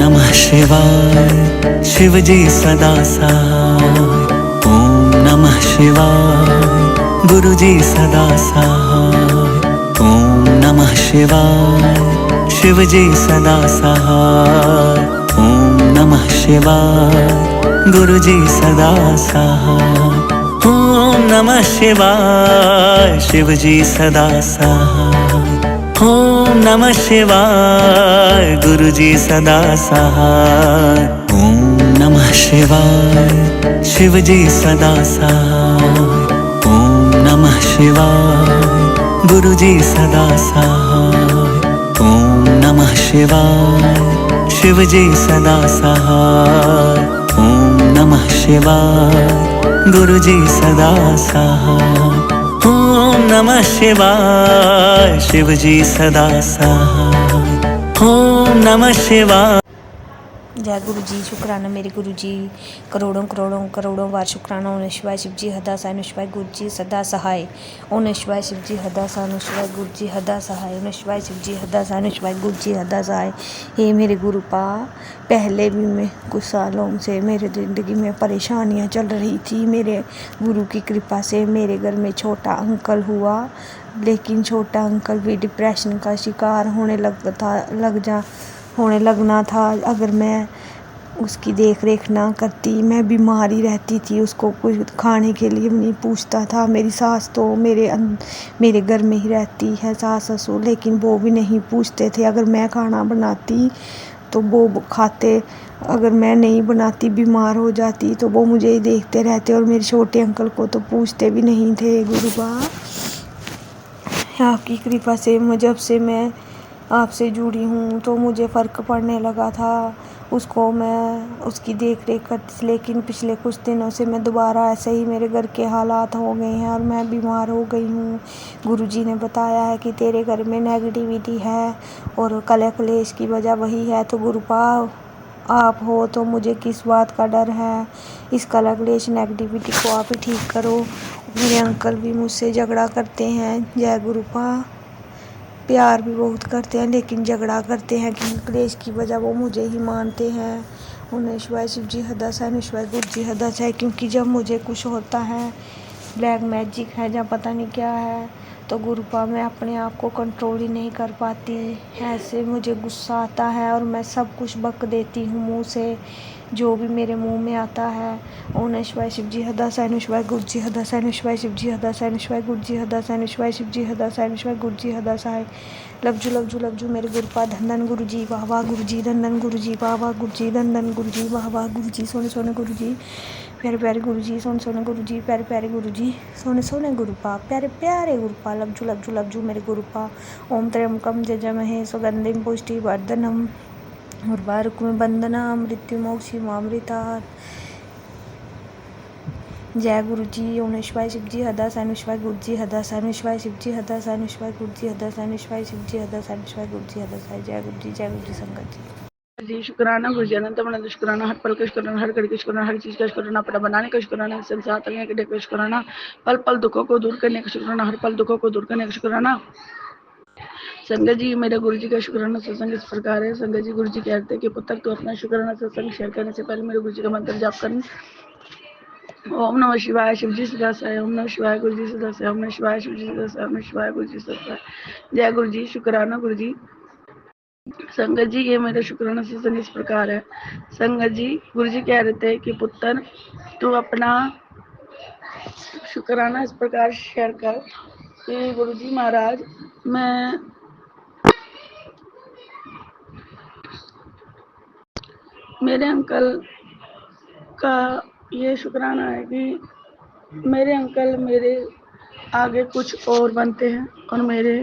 नमः शिवाय शिव जी सदा सहाय। ओम नमः शिवाय गुरु जी सदा सहाय। ओम नमः शिवाय शिव जी सदा सहाय। ओम नमः शिवाय गुरु जी सदा सहाय। ओम नमः शिवाय शिव जी सदा सहाय। ओम नमः शिवाय गुरु जी सदा सहाय। ओम नमः शिवाय शिव जी सदा सहाय। ओम नमः शिवाय गुरु जी सदा सहाय। ओम नमः शिवाय शिव जी सदा सहाय। ओम नमः शिवाय गुरु जी सदा सहाय। ओम नमः शिवाय शिव जी सदा सहाय। ओम नमः शिवाय। जय गुरु जी। शुक्राना मेरे गुरु जी, करोड़ों करोड़ों करोड़ों बार शुक्राना। ओम नमः शिवाय शिव जी हदा सहाय। नमः शिवाय गुरु जी सदा सहाय। ओम नमः शिवाय शिव जी हदा सहाय। नमः शिवाय गुरु जी हदा सहाय। नमः शिवाय शिव जी हदा सहाय। नमः शिवाय गुरु जी हदा सहाय। हे मेरे गुरु पा, पहले भी मैं कुछ सालों से मेरे ज़िंदगी में परेशानियां चल रही थी। मेरे गुरु की कृपा से मेरे घर में छोटा अंकल हुआ, लेकिन छोटा अंकल भी डिप्रेशन का शिकार होने लगना था अगर मैं उसकी देख रेख ना करती। मैं बीमार ही रहती थी, उसको कुछ खाने के लिए भी नहीं पूछता था। मेरी सास तो मेरे घर में ही रहती है, सास ससुर, लेकिन वो भी नहीं पूछते थे। अगर मैं खाना बनाती तो वो खाते, अगर मैं नहीं बनाती बीमार हो जाती तो वो मुझे ही देखते रहते, और मेरे छोटे अंकल को तो पूछते भी नहीं थे। गुरुबा, आपकी कृपा से जब से मैं आपसे जुड़ी हूँ तो मुझे फ़र्क पड़ने लगा था। उसको मैं उसकी देख रेख करती थी, लेकिन पिछले कुछ दिनों से मैं दोबारा ऐसे ही मेरे घर के हालात हो गए हैं और मैं बीमार हो गई हूँ। गुरुजी ने बताया है कि तेरे घर में नेगेटिविटी है और कलह क्लेश की वजह वही है। तो गुरुपा, आप हो तो मुझे किस बात का डर है। इस कलह क्लेश नेगेटिविटी को आप ही ठीक करो। मेरे अंकल भी मुझसे झगड़ा करते हैं। जय गुरुपा, प्यार भी बहुत करते हैं लेकिन झगड़ा करते हैं कि क्लेश की वजह वो मुझे ही मानते हैं। उन्हें शिवाय शिव जी हदा सहाय। नमः शिवाय गुरु जी हदा सहाय। क्योंकि जब मुझे कुछ होता है, ब्लैक मैजिक है या पता नहीं क्या है, तो गुरुपा मैं अपने आप को कंट्रोल ही नहीं कर पाती। ऐसे मुझे गुस्सा आता है और मैं सब कुछ बक देती हूँ मुँह से, जो भी मेरे मुंह में आता है। ओम नमः शिवाय शिव जी हदा सहाय। नमः शिवाय गुरु जी हदा सहाय। नमः शिवाय शिव जी हदा सहाय। नमः शिवाय गुरु जी हदा सहाय। नमः शिवाय शिव जी हदा सहाय। नमः शिवाय गुरु जी हदा सहाय। लवजू मेरे गुरुपा, धन धन गुरु जी, वाह वाह गुरु जी, धन धन गुरु जी, वाह वाह गुरु जी, धन धन गुरु जी, वाह वाह गुरु जी, सोने सोने गुरु जी, प्यारे प्यारे गुरु जी, सोने सोने गुरु जी, प्यारे प्यारे गुरु जी, सोने सोने गुरुपा, प्यारे प्यारे गुरुपा, लवजू मेरे गुरुपा। ओम त्र्यंबकम जयजामहे सुगंधिम पुष्टिवर्धनम उर्वारुकमिव बंधनानां मृत्युमोक्षीयमामृतात्। जय गुरु जी। ओम नमः शिवाय शिव जी हदा सहाय। नमः शिवाय गुरु जी हदा सहाय। नमः शिवाय शिव जी हदा सहाय। नमः शिवाय गुरु जी हदा सहाय। नमः शिवाय शिव जी हदा सहाय। नमः शिवाय गुरु जी हदा सहाय। जय गुरु जी, जय गुरु जी, संगत जी। शुक्राना गुरु जी अनंत अनंत शुक्राना, हर पल का शुक्राना, हर घड़ी का शुक्राना, हर चीज का शुक्राना, अपना बनाने का शुक्राना, संसार तलने के का शुक्राना, पल पल दुखों को दूर करने का शुक्राना, हर पल दुखों को दूर करने का शुक्राना। संगत जी, मेरे गुरु जी का शुक्राना सत्संग इस प्रकार है। संगत जी, गुरु जी कहते हैं कि पुत्र तो अपना शुक्राना सत्संग शेयर करने से पहले मेरे गुरु जी का मंत्र जाप करें। ओम नमः शिवाय शिव जी सदा सहाय। ओम नमः शिवाय गुरु जी सदा सहाय। ओम नमः शिवाय शिव जी सदा सहाय। ओम नमः शिवाय गुरु जी सदा सहाय। जय गुरु जी। शुक्राना गुरु जी। संगत जी, ये मेरा शुक्राना सत्संग इस प्रकार है। संगत जी, गुरु जी कह रहे थे कि पुत्र तू अपना शुक्राना इस प्रकार शेयर कर कि गुरु जी महाराज, मैं मेरे अंकल का ये शुक्राना है कि मेरे अंकल मेरे आगे कुछ और बनते हैं और मेरे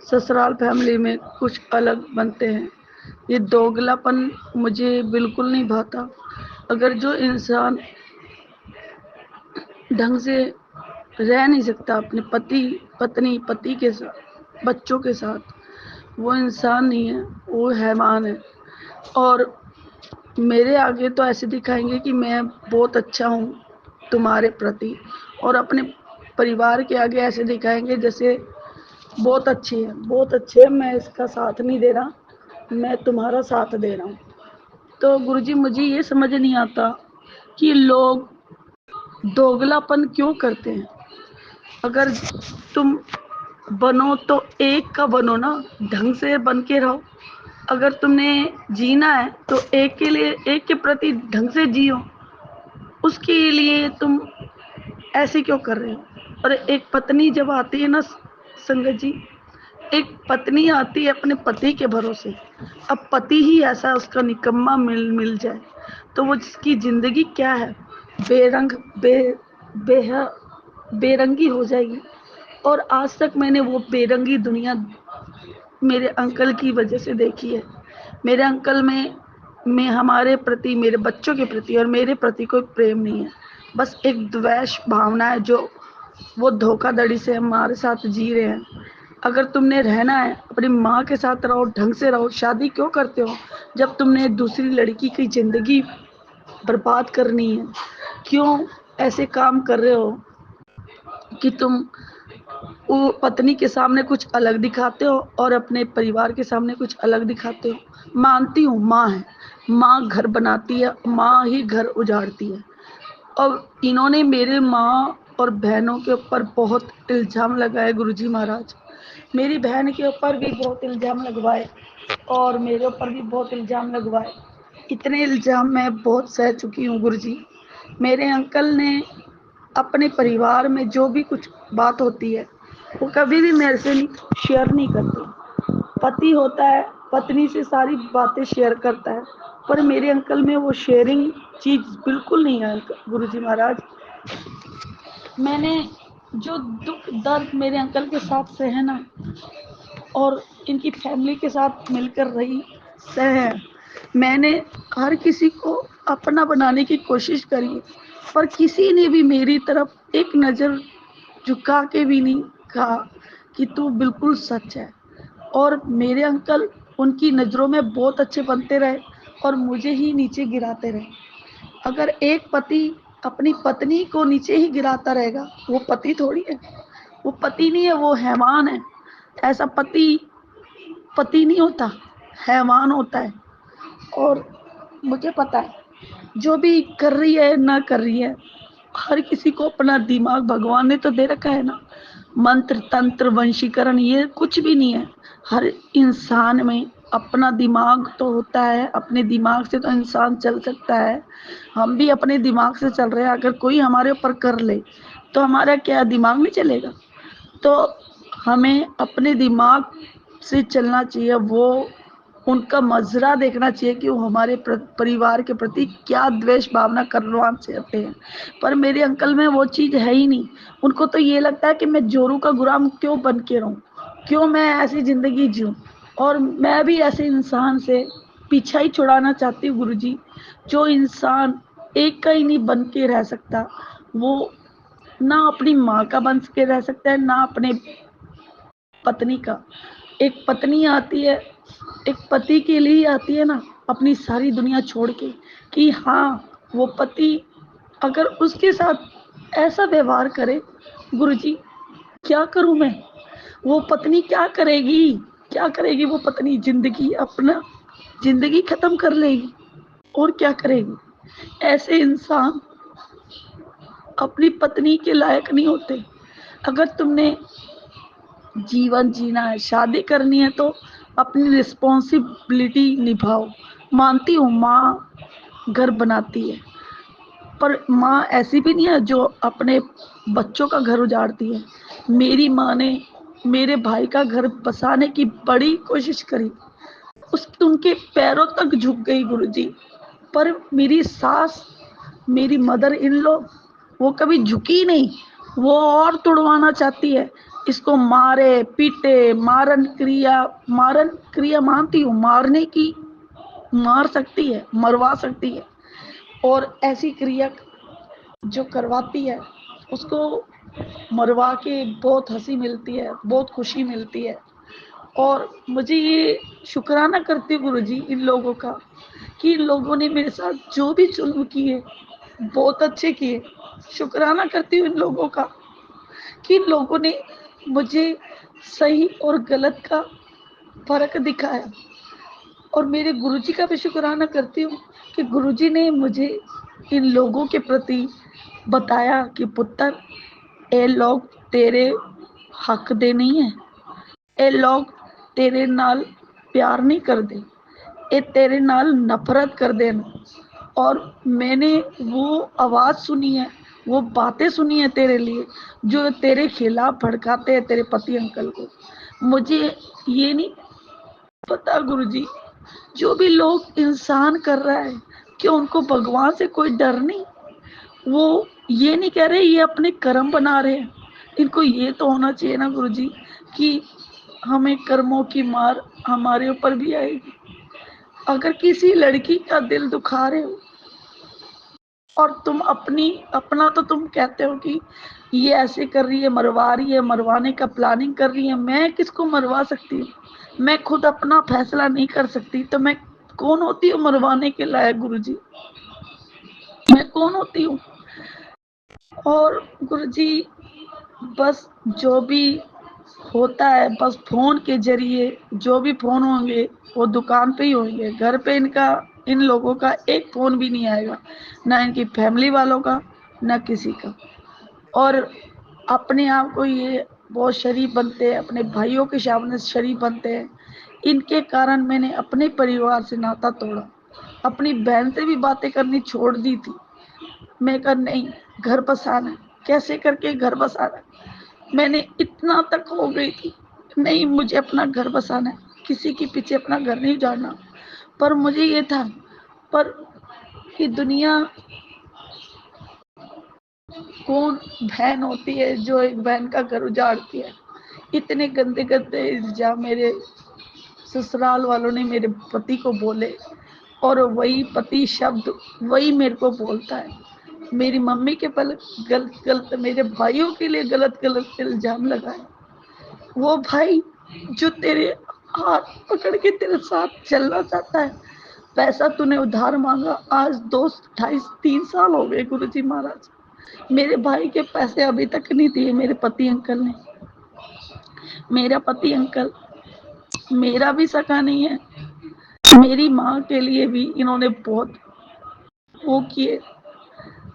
ससुराल फैमिली में कुछ अलग बनते हैं। ये दोगलापन मुझे बिल्कुल नहीं भाता। अगर जो इंसान ढंग से रह नहीं सकता अपने पति पत्नी पति के साथ बच्चों के साथ, वो इंसान नहीं है, वो हैवान है। और मेरे आगे तो ऐसे दिखाएंगे कि मैं बहुत अच्छा हूँ तुम्हारे प्रति, और अपने परिवार के आगे ऐसे दिखाएंगे जैसे बहुत अच्छी है, बहुत अच्छे, मैं इसका साथ नहीं दे रहा, मैं तुम्हारा साथ दे रहा हूँ। तो गुरुजी मुझे ये समझ नहीं आता कि लोग दोगलापन क्यों करते हैं। अगर तुम बनो तो एक का बनो ना, ढंग से बन के रहो। अगर तुमने जीना है तो एक के लिए, एक के प्रति ढंग से जियो। उसके लिए तुम ऐसे क्यों कर रहे हो। और एक पत्नी जब आती है ना संगत जी, एक पत्नी आती है अपने पति के भरोसे। अब पति ही ऐसा उसका निकम्मा मिल जाए तो वो जिसकी जिंदगी क्या है, बेरंग बेह बेरंगी हो जाएगी। और आज तक मैंने वो बेरंगी दुनिया मेरे अंकल की वजह से देखी है। मेरे अंकल में हमारे प्रति, मेरे बच्चों के प्रति और मेरे प्रति कोई प्रेम नहीं है। बस एक द्वेष भावना है जो वो धोखाधड़ी से हमारे साथ जी रहे हैं। अगर तुमने रहना है अपनी माँ के साथ रहो, ढंग से रहो। शादी क्यों करते हो जब तुमने दूसरी लड़की की जिंदगी बर्बाद करनी है। क्यों ऐसे काम कर रहे हो कि तुम वो पत्नी के सामने कुछ अलग दिखाते हो और अपने परिवार के सामने कुछ अलग दिखाते हो। मानती हूँ माँ है, माँ घर बनाती है, माँ ही घर उजाड़ती है। और इन्होंने मेरे माँ और बहनों के ऊपर बहुत इल्ज़ाम लगाए गुरुजी महाराज। मेरी बहन के ऊपर भी बहुत इल्ज़ाम लगवाए और मेरे ऊपर भी बहुत इल्ज़ाम लगवाए। इतने इल्ज़ाम मैं बहुत सह चुकी हूँ गुरुजी। मेरे अंकल ने अपने परिवार में जो भी कुछ बात होती है वो कभी भी मेरे से शेयर नहीं करते। पति होता है, पत्नी से सारी बातें शेयर करता है, पर मेरे अंकल में वो शेयरिंग चीज बिल्कुल नहीं है गुरुजी महाराज। मैंने जो दुख दर्द मेरे अंकल के साथ सहे ना, और इनकी फैमिली के साथ मिलकर रही सह, मैंने हर किसी को अपना बनाने की कोशिश करी, पर किसी ने भी मेरी तरफ एक नज़र झुका के भी नहीं कहा कि तू बिल्कुल सच है। और मेरे अंकल उनकी नज़रों में बहुत अच्छे बनते रहे और मुझे ही नीचे गिराते रहे। अगर एक पति अपनी पत्नी को नीचे ही गिराता रहेगा, वो पति थोड़ी है, वो पति नहीं है, वो हैवान है। ऐसा पति पति नहीं होता, हैवान होता है। और मुझे पता है जो भी कर रही है ना कर रही है, हर किसी को अपना दिमाग भगवान ने तो दे रखा है ना। मंत्र तंत्र वंशीकरण ये कुछ भी नहीं है। हर इंसान में अपना दिमाग तो होता है, अपने दिमाग से तो इंसान चल सकता है। हम भी अपने दिमाग से चल रहे हैं। अगर कोई हमारे ऊपर कर ले तो हमारा क्या दिमाग नहीं चलेगा। तो हमें अपने दिमाग से चलना चाहिए। वो उनका मजरा देखना चाहिए कि वो हमारे परिवार के प्रति क्या द्वेष भावना करवान से आते हैं। पर मेरे अंकल में वो चीज़ है ही नहीं। उनको तो ये लगता है कि मैं जोरू का गुलाम क्यों बन के रहूं, क्यों मैं ऐसी जिंदगी जीऊं। और मैं भी ऐसे इंसान से पीछा ही छुड़ाना चाहती हूँ गुरुजी। जो इंसान एक का ही नहीं बन के रह सकता, वो ना अपनी माँ का बन के रह सकता है, ना अपने पत्नी का। एक पत्नी आती है, एक पति के लिए आती है ना, अपनी सारी दुनिया छोड़ के, कि हाँ वो पति अगर उसके साथ ऐसा व्यवहार करे, गुरुजी क्या करूं मैं। वो पत्नी क्या करेगी, क्या करेगी वो पत्नी, जिंदगी अपना जिंदगी खत्म कर लेगी और क्या करेगी। ऐसे इंसान अपनी पत्नी के लायक नहीं होते। अगर तुमने जीवन जीना है, शादी करनी है, तो अपनी रिस्पॉन्सिबिलिटी निभाओ। मानती हूँ माँ घर बनाती है, पर माँ ऐसी भी नहीं है जो अपने बच्चों का घर उजाड़ती है। मेरी माँ ने मेरे भाई का घर बसाने की बड़ी कोशिश करी, उनके पैरों तक झुक गई गुरुजी। पर मेरी सास, मेरी मदर इन लॉ, वो कभी झुकी नहीं। वो और तुड़वाना चाहती है, इसको मारे पीटे, मारन क्रिया मानती हूँ, मारने की मार सकती है, मरवा सकती है। और ऐसी क्रिया जो करवाती है उसको मरवा के बहुत हंसी मिलती है, बहुत खुशी मिलती है। और मुझे ये शुक्राना करती हूँ गुरुजी इन लोगों का, कि इन लोगों ने मेरे साथ जो भी जुल्म किए बहुत अच्छे किए। शुक्राना करती हूँ इन लोगों का कि इन लोगों ने मुझे सही और गलत का फर्क दिखाया। और मेरे गुरुजी का भी शुक्राना करती हूँ कि गुरुजी ने मुझे इन लोगों के प्रति बताया कि पुत्र, ये लोग तेरे हक दे नहीं है, ये लोग तेरे नाल प्यार नहीं कर दे, ये तेरे नाल नफरत कर देन। और मैंने वो आवाज़ सुनी है, वो बातें सुनी है तेरे लिए, जो तेरे खिलाफ भड़काते हैं तेरे पति अंकल को। मुझे ये नहीं पता गुरुजी, जो भी लोग इंसान कर रहा है, क्या उनको भगवान से कोई डर नहीं? वो ये नहीं कह रहे ये अपने कर्म बना रहे हैं। इनको ये तो होना चाहिए ना गुरुजी कि हमें कर्मों की मार हमारे ऊपर भी आएगी। अगर किसी लड़की का दिल दुखा रहे हो और तुम अपना तो तुम कहते हो कि ये ऐसे कर रही है, मरवा रही है, मरवाने का प्लानिंग कर रही है। मैं किसको मरवा सकती हूँ? मैं खुद अपना फैसला नहीं कर सकती तो मैं कौन होती हूँ मरवाने के लायक? गुरुजी, मैं कौन होती हूँ? और गुरुजी, बस जो भी होता है, बस फोन के जरिए जो भी फोन होंगे वो दुकान पे ही होंगे। घर पे इन लोगों का एक फोन भी नहीं आएगा, ना इनकी फैमिली वालों का, ना किसी का। और अपने आप को ये बहुत शरीफ बनते हैं, अपने भाइयों के सामने शरीफ बनते हैं। इनके कारण मैंने अपने परिवार से नाता तोड़ा, अपनी बहन से भी बातें करनी छोड़ दी थी। मैं कहा नहीं, घर बसाना है, कैसे करके घर बसाना है। मैंने इतना तक हो गई थी, नहीं मुझे अपना घर बसाना है, किसी के पीछे अपना घर नहीं जाना। पर मुझे ये था, पर ये दुनिया, कौन बहन होती है जो एक बहन का घर उजाड़ती है? इतने गंदे गंदे इल्जाम मेरे ससुराल वालों ने मेरे पति को बोले, और वही पति शब्द वही मेरे को बोलता है। मेरी मम्मी के पल गलत गलत, मेरे भाइयों के लिए गलत गलत इल्जाम लगाए। वो भाई जो तेरे हाथ पकड़ के तेरे साथ चलना चाहता है, पैसा तूने उधार मांगा, आज 2 2.5 3 साल हो गए गुरुजी महाराज, मेरे भाई के पैसे अभी तक नहीं दिए मेरे पति अंकल ने। मेरा पति अंकल मेरा भी सका नहीं है, मेरी माँ के लिए भी इन्होंने बहुत वो किए।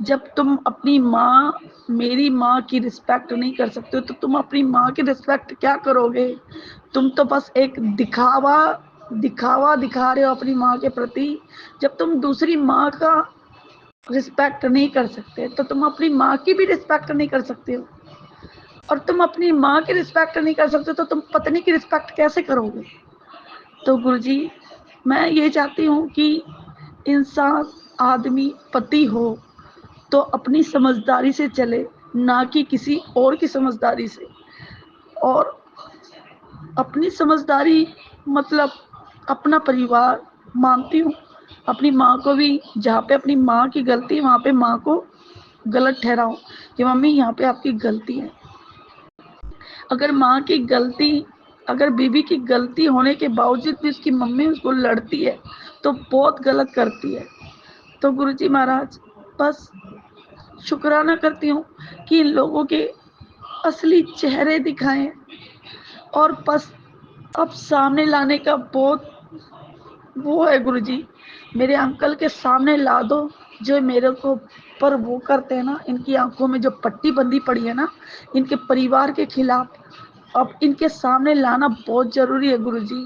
जब तुम अपनी माँ, मेरी माँ की रिस्पेक्ट नहीं कर सकते हो तो तुम अपनी माँ की रिस्पेक्ट क्या करोगे? तुम तो बस एक दिखावा दिखावा दिखा रहे हो अपनी माँ के प्रति। जब तुम दूसरी माँ का रिस्पेक्ट नहीं कर सकते तो तुम अपनी माँ की भी रिस्पेक्ट नहीं कर सकते हो, और तुम अपनी माँ की रिस्पेक्ट नहीं कर सकते तो तुम पत्नी की रिस्पेक्ट कैसे करोगे? तो गुरुजी, मैं ये चाहती हूँ कि इंसान, आदमी, पति हो तो अपनी समझदारी से चले, ना कि किसी और की समझदारी से। और अपनी समझदारी मतलब अपना परिवार मानती हूँ, अपनी माँ को भी, जहाँ पे अपनी माँ की गलती है वहाँ पे माँ को गलत ठहराऊं कि मम्मी यहाँ पे आपकी गलती है। अगर माँ की गलती, अगर बीवी की गलती होने के बावजूद भी उसकी मम्मी उसको लड़ती है तो बहुत गलत करती है। तो गुरुजी महाराज, बस शुक्राना करती हूँ कि इन लोगों के असली चेहरे दिखाएं, और बस अब सामने लाने का बहुत वो है गुरुजी, मेरे अंकल के सामने ला दो। जो मेरे को पर वो करते हैं ना, इनकी आंखों में जो पट्टी बंदी पड़ी है ना इनके परिवार के खिलाफ, अब इनके सामने लाना बहुत जरूरी है गुरुजी।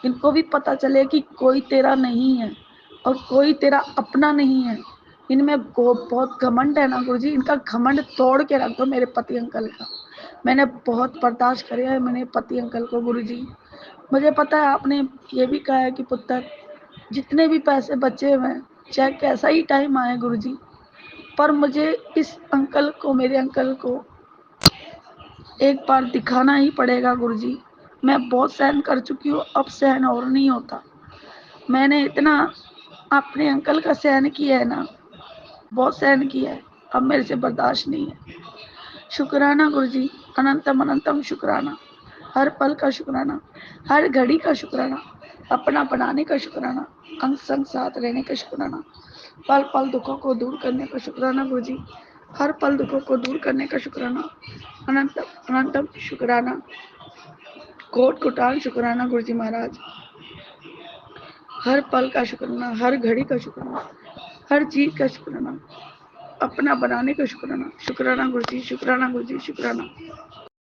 इनको भी पता चले कि कोई तेरा नहीं है और कोई तेरा अपना नहीं है। इनमें बहुत घमंड है ना गुरुजी, इनका घमंड तोड़ के रख दो मेरे पति अंकल का। मैंने बहुत बर्दाश्त किया है मैंने पति अंकल को गुरुजी। मुझे पता है आपने ये भी कहा है कि पुत्र, जितने भी पैसे बचे हुए हैं, चाहे कैसा ही टाइम आए गुरुजी, पर मुझे इस अंकल को, मेरे अंकल को एक बार दिखाना ही पड़ेगा गुरुजी। मैं बहुत सहन कर चुकी हूँ, अब सहन और नहीं होता। मैंने इतना अपने अंकल का सहन किया है ना, बहुत सहन किया है, अब मेरे से बर्दाश्त नहीं है। शुक्राना गुरुजी, अनंतम अनंतम शुक्राना, हर पल का शुक्राना, हर घड़ी का शुक्राना, अपना बनाने का शुक्राना, अंग संग साथ रहने का शुक्राना, पल पल दुखों को दूर करने का शुक्राना गुरुजी, हर पल दुखों को दूर करने का शुक्राना, अनंतम अनंतम शुक्राना, कोट कोटान शुक्राना गुरुजी महाराज। हर पल का शुक्राना, हर घड़ी का शुक्राना, हर चीज का शुक्राना, अपना बनाने का शुक्राना। शुक्राना गुरु जी, शुक्राना गुरु जी, शुक्राना।